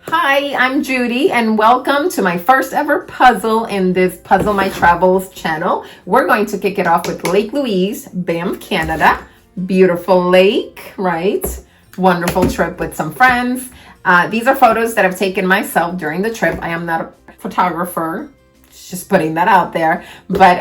Hi, I'm Judy, and welcome to my first ever puzzle in this Puzzle My Travels channel. We're going to kick it off with Lake Louise, Banff, Canada. Beautiful lake, right? Wonderful trip with some friends. These are photos that I've taken myself during the trip. I am not a photographer, just putting that out there, but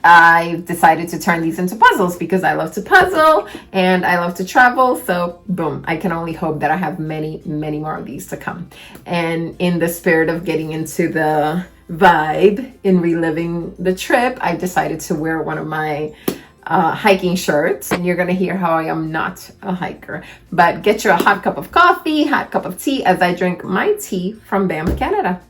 I decided to turn these into puzzles because I love to puzzle and I love to travel. So boom, I can only hope that I have many, many more of these to come. And in the spirit of getting into the vibe in reliving the trip, I decided to wear one of my hiking shirts, and you're gonna hear how I am not a hiker. But get you a hot cup of coffee, hot cup of tea as I drink my tea from Banff, Canada.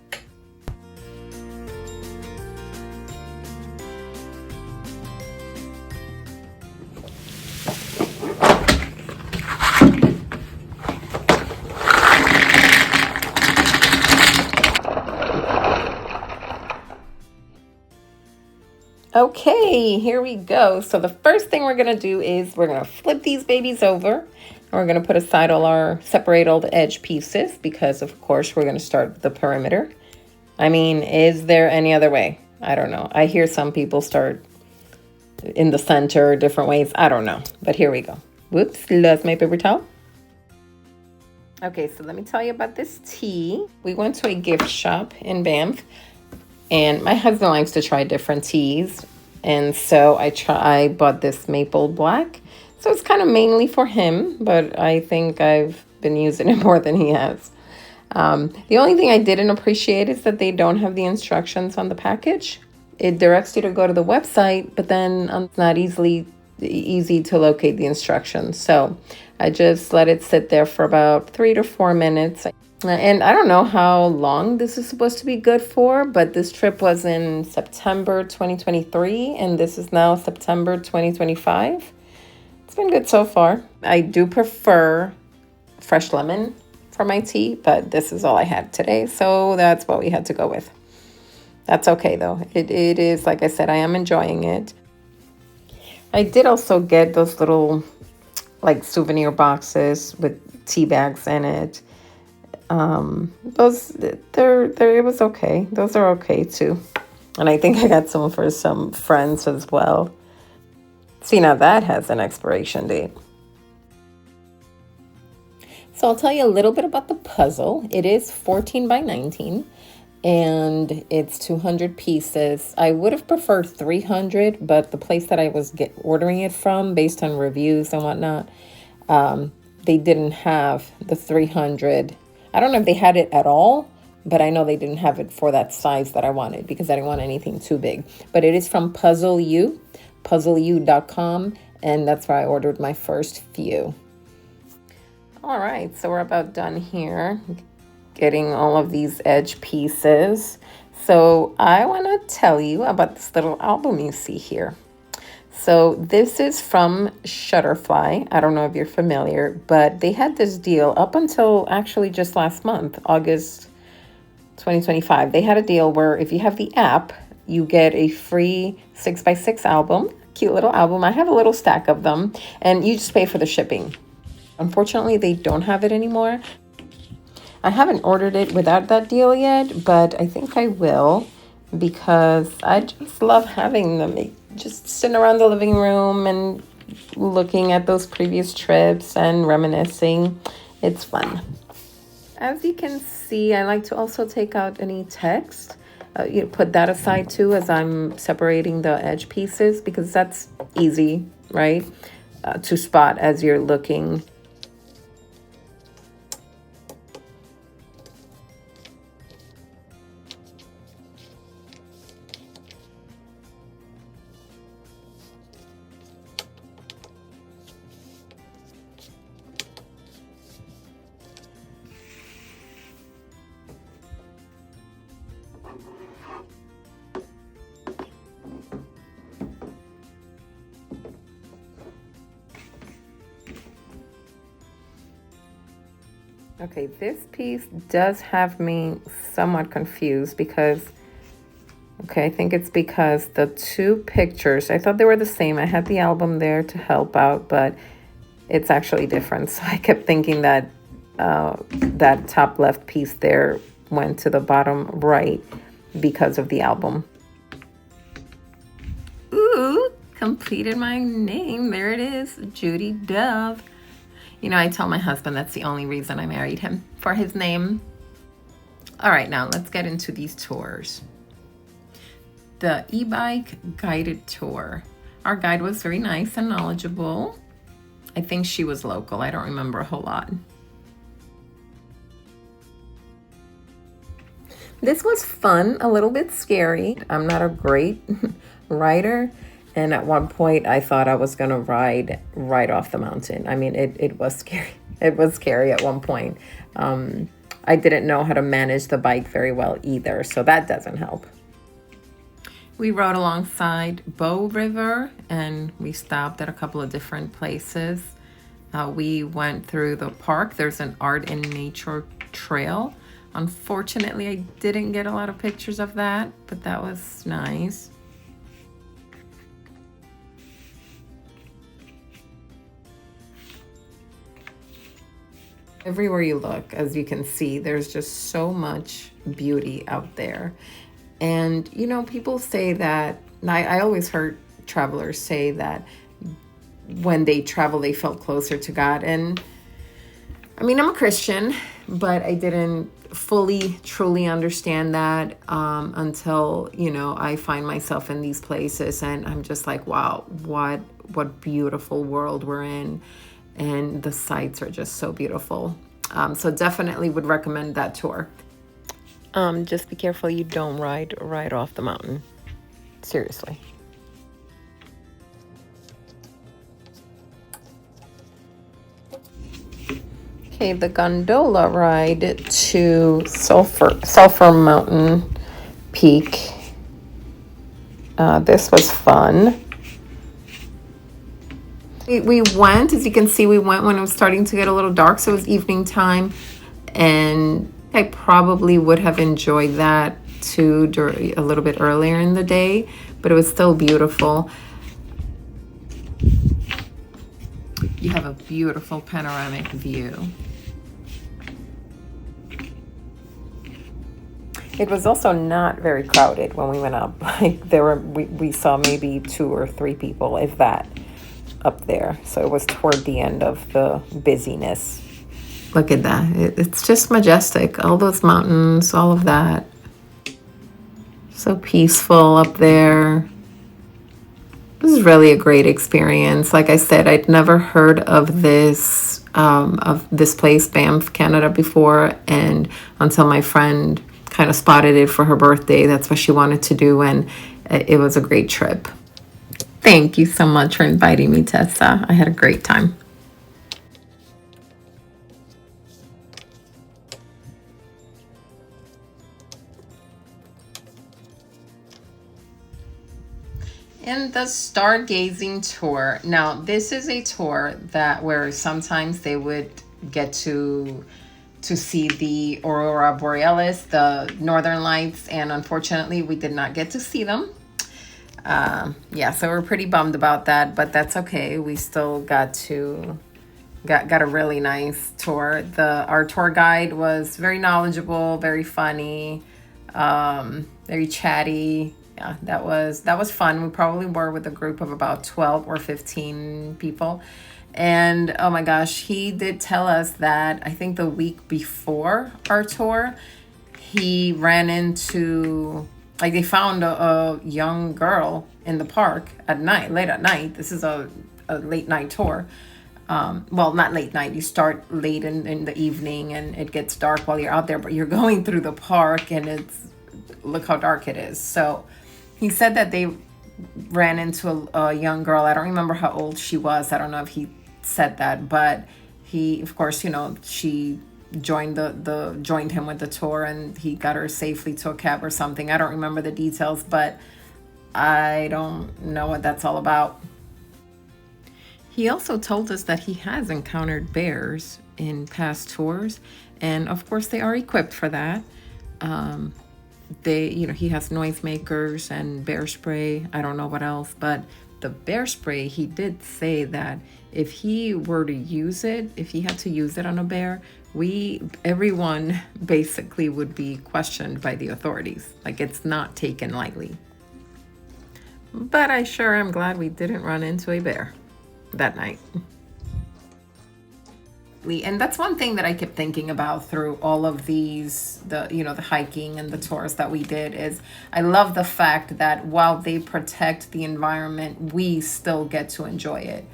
Okay, here we go. So the first thing we're gonna do is we're gonna flip these babies over. And we're gonna put aside separate all the edge pieces because of course we're gonna start with the perimeter. I mean, is there any other way? I don't know. I hear some people start in the center different ways. I don't know, but here we go. Whoops, lost my paper towel. Okay, so let me tell you about this tea. We went to a gift shop in Banff. And my husband likes to try different teas. And so I bought this maple black. So it's kind of mainly for him, but I think I've been using it more than he has. The only thing I didn't appreciate is that they don't have the instructions on the package. It directs you to go to the website, but then it's not easy to locate the instructions. So I just let it sit there for about 3 to 4 minutes. And I don't know how long this is supposed to be good for, but this trip was in September 2023, and this is now September 2025. It's been good so far. I do prefer fresh lemon for my tea, but this is all I had today, so that's what we had to go with. That's okay, though. It is, like I said, I am enjoying it. I did also get those little, like, souvenir boxes with tea bags in it. It was okay. Those are okay too. And I think I got some for some friends as well. See, now that has an expiration date. So I'll tell you a little bit about the puzzle. It is 14 by 19 and it's 200 pieces. I would have preferred 300, but the place that I was ordering it from, based on reviews and whatnot, they didn't have the 300. I don't know if they had it at all, but I know they didn't have it for that size that I wanted because I didn't want anything too big. But it is from puzzleu.com, and that's where I ordered my first few. All right, so we're about done here, getting all of these edge pieces. So I want to tell you about this little album you see here. So this is from Shutterfly. I don't know if you're familiar, but they had this deal up until actually just last month, August 2025. They had a deal where if you have the app, you get a free 6x6 album, cute little album. I have a little stack of them, and you just pay for the shipping. Unfortunately, they don't have it anymore. I haven't ordered it without that deal yet, but I think I will because I just love having them. Just sitting around the living room and looking at those previous trips and reminiscing. It's fun. As you can see, I like to also take out any text. Put that aside too as I'm separating the edge pieces because that's easy, right? To spot as you're looking. Okay, this piece does have me somewhat confused because, okay, I think it's because the two pictures, I thought they were the same. I had the album there to help out, but it's actually different. So I kept thinking that that top left piece there went to the bottom right because of the album. Ooh, completed my name. There it is, Judy Dove. You know, I tell my husband that's the only reason I married him, for his name. All right, now let's get into these tours. The e-bike guided tour. Our guide was very nice and knowledgeable. I think she was local. I don't remember a whole lot. This was fun, a little bit scary. I'm not a great rider. And at one point, I thought I was going to ride right off the mountain. I mean, it was scary. It was scary at one point. I didn't know how to manage the bike very well either, so that doesn't help. We rode alongside Bow River, and we stopped at a couple of different places. We went through the park. There's an art and nature trail. Unfortunately, I didn't get a lot of pictures of that, but that was nice. Everywhere you look, as you can see, there's just so much beauty out there. And, you know, people say that, and I always heard travelers say that when they travel, they felt closer to God. And I mean, I'm a Christian, but I didn't fully, truly understand that until, you know, I find myself in these places and I'm just like, wow, what beautiful world we're in. And the sights are just so beautiful. So definitely would recommend that tour. Just be careful you don't ride right off the mountain. Seriously. Okay, the gondola ride to Sulphur Mountain Peak. This was fun. We went, as you can see, we went when it was starting to get a little dark, so it was evening time, and I probably would have enjoyed that too a little bit earlier in the day, but it was still beautiful. You have a beautiful panoramic view. It was also not very crowded when we went up. Like we saw maybe 2 or 3 people, if that, up there. So it was toward the end of the busyness. Look at that. It's just majestic. All those mountains, all of that. So peaceful up there. It was really a great experience. Like I said, I'd never heard of this place, Banff, Canada, before, and until my friend kind of spotted it for her birthday. That's what she wanted to do, and it was a great trip. Thank you so much for inviting me, Tessa. I had a great time. And the Stargazing Tour. Now, this is a tour where sometimes they would get to see the Aurora Borealis, the Northern Lights, and unfortunately, we did not get to see them. Yeah, so we're pretty bummed about that, but that's okay. We still got a really nice tour. Our tour guide was very knowledgeable, very funny, very chatty. Yeah, that was fun. We probably were with a group of about 12 or 15 people. And oh my gosh, he did tell us that I think the week before our tour, he ran into, like, they found a young girl in the park at night, late at night. This is a late night tour. Well, not late night. You start late in the evening and it gets dark while you're out there, but you're going through the park and look how dark it is. So he said that they ran into a young girl. I don't remember how old she was. I don't know if he said that, but he, of course, you know, she joined joined him with the tour, and he got her safely to a cab or something. I don't remember the details, but I don't know what that's all about. He also told us that he has encountered bears in past tours, and of course they are equipped for that. He has noisemakers and bear spray. I don't know what else, but the bear spray, he did say that if he were to use it, if he had to use it on a bear, everyone basically would be questioned by the authorities. Like, it's not taken lightly. But I sure am glad we didn't run into a bear that night. And that's one thing that I kept thinking about through all of these, the hiking and the tours that we did, is I love the fact that while they protect the environment, we still get to enjoy it.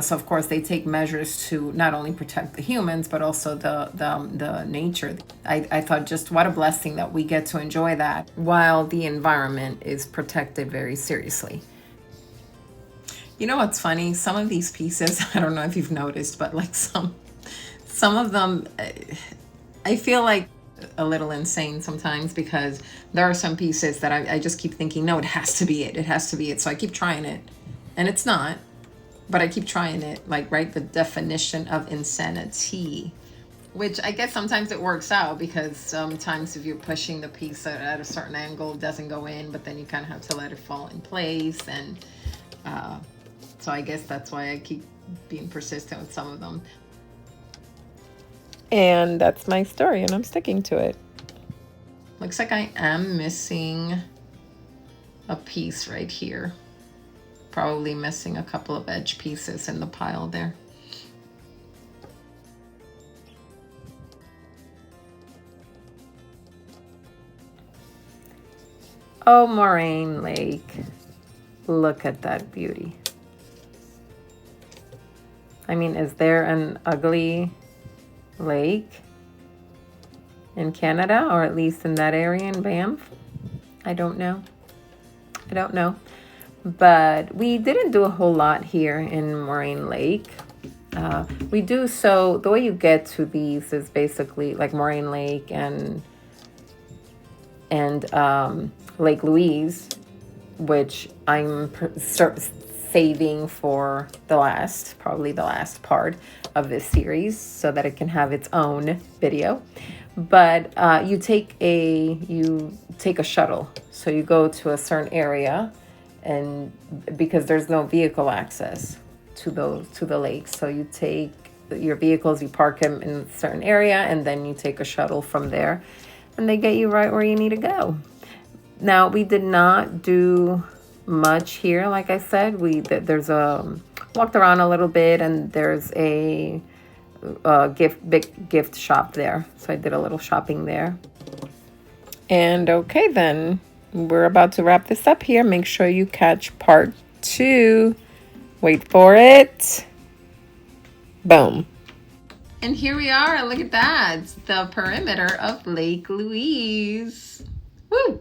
So of course they take measures to not only protect the humans, but also the nature. I thought, just what a blessing that we get to enjoy that while the environment is protected very seriously. You know what's funny? Some of these pieces, I don't know if you've noticed, but like some of them, I feel like a little insane sometimes, because there are some pieces that I just keep thinking, no, it has to be it. It has to be it. So I keep trying it, and it's not, but I keep trying it. Like, right, the definition of insanity, which I guess sometimes it works out, because sometimes if you're pushing the piece at a certain angle, it doesn't go in, but then you kind of have to let it fall in place. And so I guess that's why I keep being persistent with some of them. And that's my story, and I'm sticking to it. Looks like I am missing a piece right here. Probably missing a couple of edge pieces in the pile there. Oh, Moraine Lake. Look at that beauty. I mean, is there an ugly lake in Canada, or at least in that area in Banff? I don't know. But we didn't do a whole lot here in Moraine Lake. We do, so the way you get to these is basically like Moraine Lake and Lake Louise, which I'm saving for probably the last part of this series, so that it can have its own video. But you take a shuttle, so you go to a certain area, and because there's no vehicle access to the lakes, so you take your vehicles, you park them in a certain area, and then you take a shuttle from there, and they get you right where you need to go. Now, we did not do much here. Like I said, walked around a little bit, and there's a big gift shop there, so I did a little shopping there. And okay, then we're about to wrap this up here. Make sure you catch part 2. Wait for it. Boom. And here we are. Look at that. The perimeter of Lake Louise. Woo!